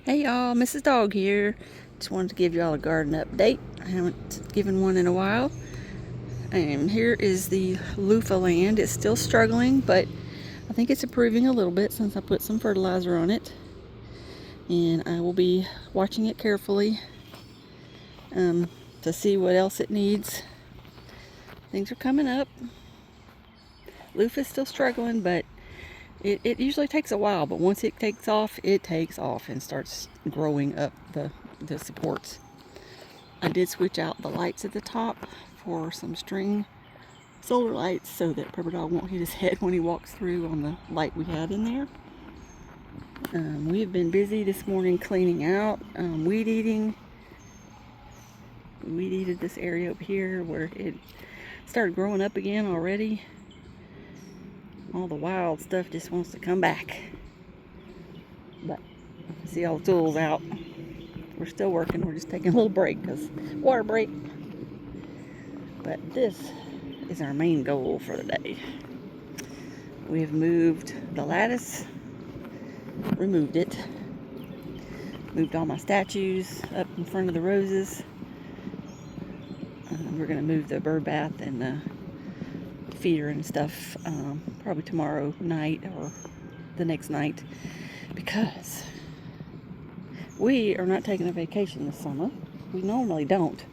Hey y'all, Mrs. Dog here. Just wanted to give y'all a garden update. I haven't given one in a while. And here is the loofah land. It's still struggling, but I think it's improving a little bit since I put some fertilizer on it. And I will be watching it carefully to see what else it needs. Things are coming up. Loofah's still struggling, but it usually takes a while, but once it takes off and starts growing up the supports. I did switch out the lights at the top for some string solar lights so that Pepper Dog won't hit his head when he walks through on the light we had in there. We have been busy this morning cleaning out, weed eating. We weed eated this area up here where it started growing up again already. All the wild stuff just wants to come back. But see all the tools out. We're still working. We're just taking a little break because water break. But this is our main goal for the day. We've moved the lattice, removed it, moved all my statues up in front of the roses. We're going to move the bird bath and the feeder and stuff probably tomorrow night or the next night, because we are not taking a vacation this summer. We normally don't.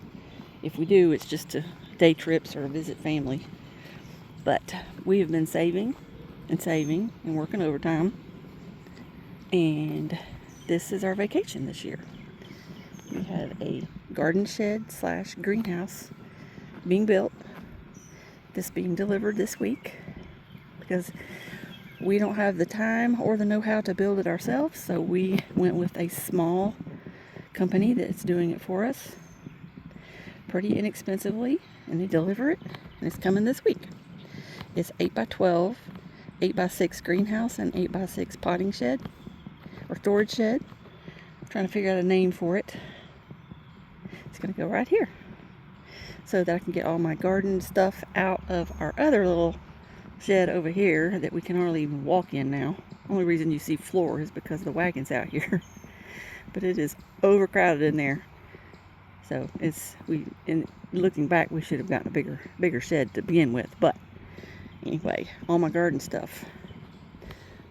If we do, it's just to day trips or visit family. But we have been saving and working overtime. And this is our vacation this year. We had a garden shed / greenhouse being built. This being delivered this week because we don't have the time or the know-how to build it ourselves. So we went with a small company that's doing it for us pretty inexpensively, and they deliver it, and it's coming this week. It's 8x12, 8x6 greenhouse, and 8x6 potting shed or storage shed. I'm trying to figure out a name for it. It's going to go right here so that I can get all my garden stuff out of our other little shed over here that we can hardly even walk in now. Only reason you see floor is because the wagon's out here. But it is overcrowded in there. So in looking back, we should have gotten a bigger shed to begin with. But anyway, all my garden stuff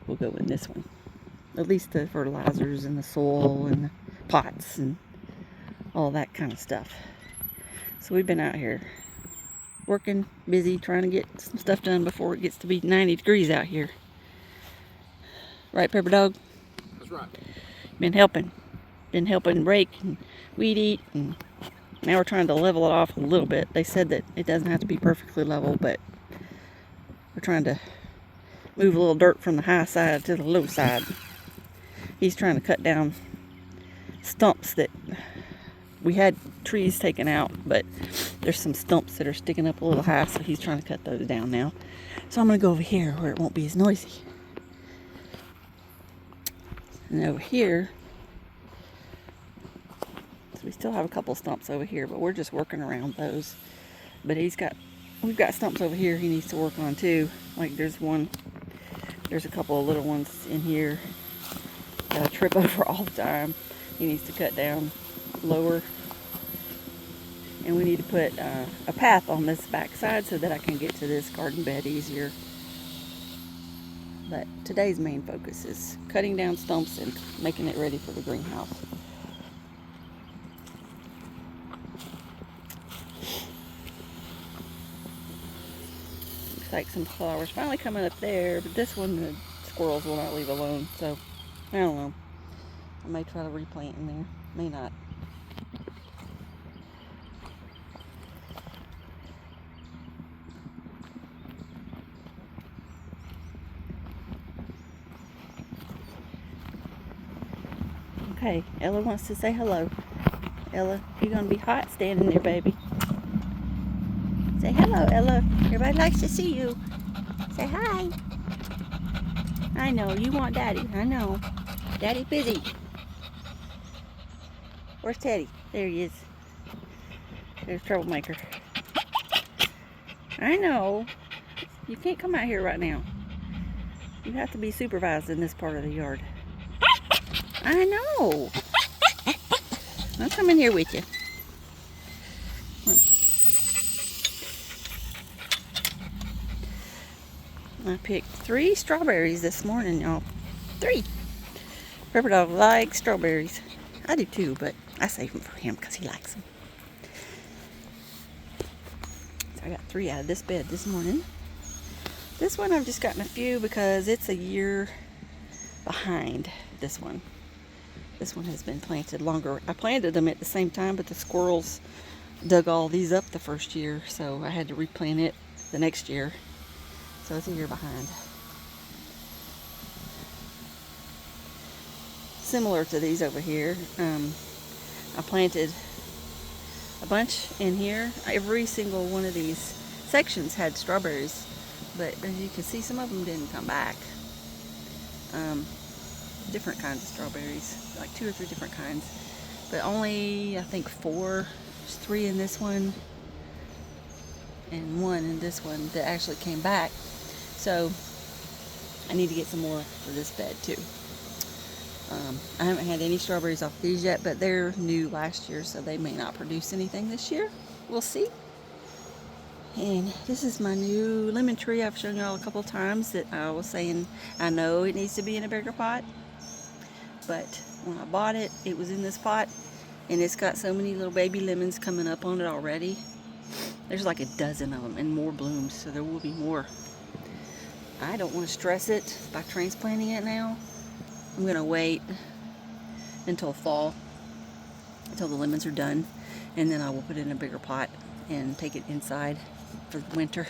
will go in this one. At least the fertilizers and the soil and the pots and all that kind of stuff. So we've been out here working, busy, trying to get some stuff done before it gets to be 90 degrees out here. Right, Pepper Dog? That's right. Been helping rake and weed eat, and now we're trying to level it off a little bit. They said that it doesn't have to be perfectly level, but we're trying to move a little dirt from the high side to the low side. He's trying to cut down stumps that we had trees taken out, but there's some stumps that are sticking up a little high, so he's trying to cut those down now. So I'm going to go over here where it won't be as noisy. And over here, so we still have a couple stumps over here, but we're just working around those. But we've got stumps over here he needs to work on too. Like there's a couple of little ones in here that I trip over all the time. He needs to cut down lower. And we need to put a path on this back side so that I can get to this garden bed easier. But today's main focus is cutting down stumps and making it ready for the greenhouse. Looks like some flowers finally coming up there, but this one the squirrels will not leave alone, so I don't know. I may try to replant in there, may not. Okay, Ella wants to say hello. Ella, you're going to be hot standing there, baby. Say hello, Ella. Everybody likes to see you. Say hi. I know, you want Daddy. I know. Daddy busy. Where's Teddy? There he is. There's Troublemaker. I know. You can't come out here right now. You have to be supervised in this part of the yard. I know. I'll come in here with you. I picked 3 strawberries this morning, y'all. 3. Pepper Dog likes strawberries. I do too, but I save them for him because he likes them. So I got 3 out of this bed this morning. This one I've just gotten a few because it's a year behind this one. This one has been planted longer. I planted them at the same time, but the squirrels dug all these up the first year, so I had to replant it the next year. So it's a year behind. Similar to these over here, I planted a bunch in here. Every single one of these sections had strawberries, but as you can see, some of them didn't come back. Different kinds of strawberries, like 2 or 3 different kinds, but only I think 4. There's 3 in this one and 1 in this one that actually came back. So I need to get some more for this bed too. I haven't had any strawberries off these yet, but they're new last year, so they may not produce anything this year. We'll see. And this is my new lemon tree. I've shown y'all a couple times that I was saying I know it needs to be in a bigger pot, but when I bought it, it was in this pot, and it's got so many little baby lemons coming up on it already. There's like a dozen of them and more blooms, so there will be more. I don't want to stress it by transplanting it now. I'm going to wait until fall, until the lemons are done, and then I will put it in a bigger pot and take it inside for the winter.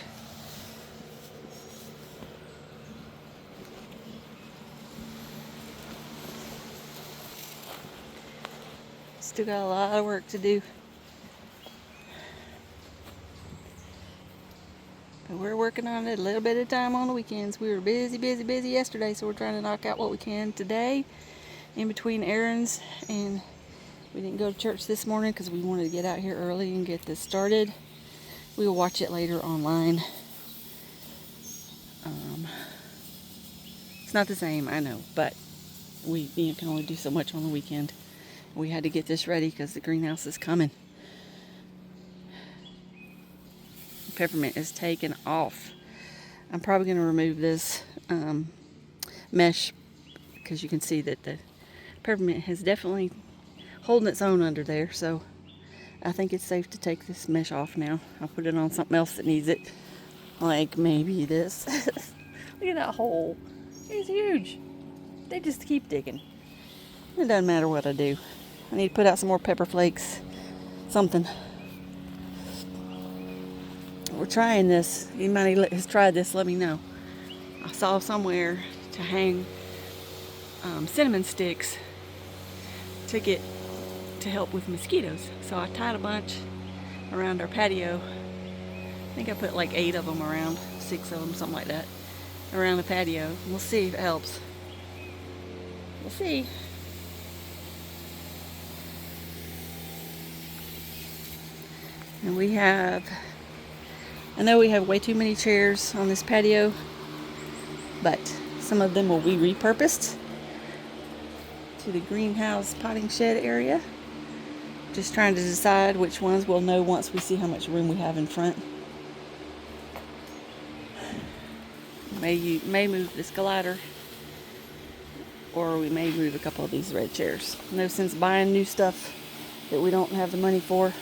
Still got a lot of work to do. But we're working on it a little bit at a time on the weekends. We were busy yesterday, so we're trying to knock out what we can today in between errands. And we didn't go to church this morning because we wanted to get out here early and get this started. We will watch it later online. It's not the same, I know, but we can only do so much on the weekend. We had to get this ready because the greenhouse is coming. Peppermint is taken off. I'm probably going to remove this mesh because you can see that the peppermint is definitely holding its own under there, so I think it's safe to take this mesh off now. I'll put it on something else that needs it, like maybe this. Look at that hole. It's huge. They just keep digging. It doesn't matter what I do. I need to put out some more pepper flakes, something. We're trying this. Anybody has tried this, let me know. I saw somewhere to hang cinnamon sticks to help with mosquitoes. So I tied a bunch around our patio. I think I put like 8 of them around, 6 of them, something like that, around the patio. We'll see if it helps. We'll see. And I know we have way too many chairs on this patio, but some of them will be repurposed to the greenhouse potting shed area. Just trying to decide which ones we'll know once we see how much room we have in front. May move this glider, or we may move a couple of these red chairs. No sense buying new stuff that we don't have the money for.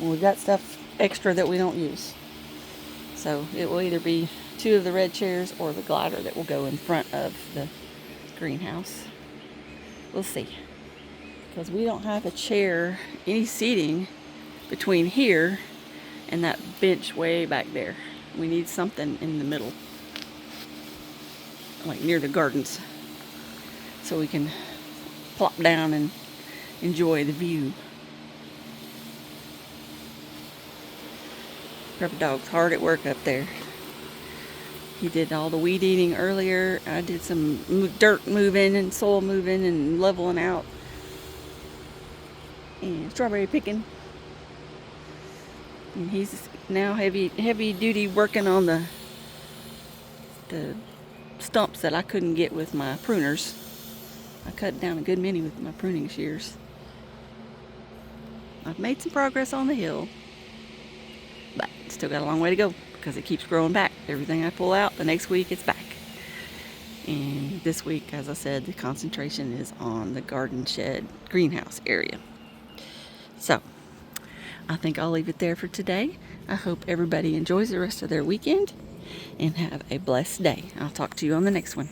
We've got stuff extra that we don't use. So it will either be 2 of the red chairs or the glider that will go in front of the greenhouse. We'll see. Because we don't have a chair, any seating between here and that bench way back there. We need something in the middle, like near the gardens, so we can plop down and enjoy the view. Pepper Dog's hard at work up there. He did all the weed eating earlier. I did some dirt moving and soil moving and leveling out. And strawberry picking. And he's now heavy duty working on the stumps that I couldn't get with my pruners. cut down a good many with my pruning shears. I've made some progress on the hill, but still got a long way to go because it keeps growing back. Everything I pull out, the next week it's back. And this week, as I said, the concentration is on the garden shed greenhouse area. So I think I'll leave it there for today. I hope everybody enjoys the rest of their weekend and have a blessed day. I'll talk to you on the next one.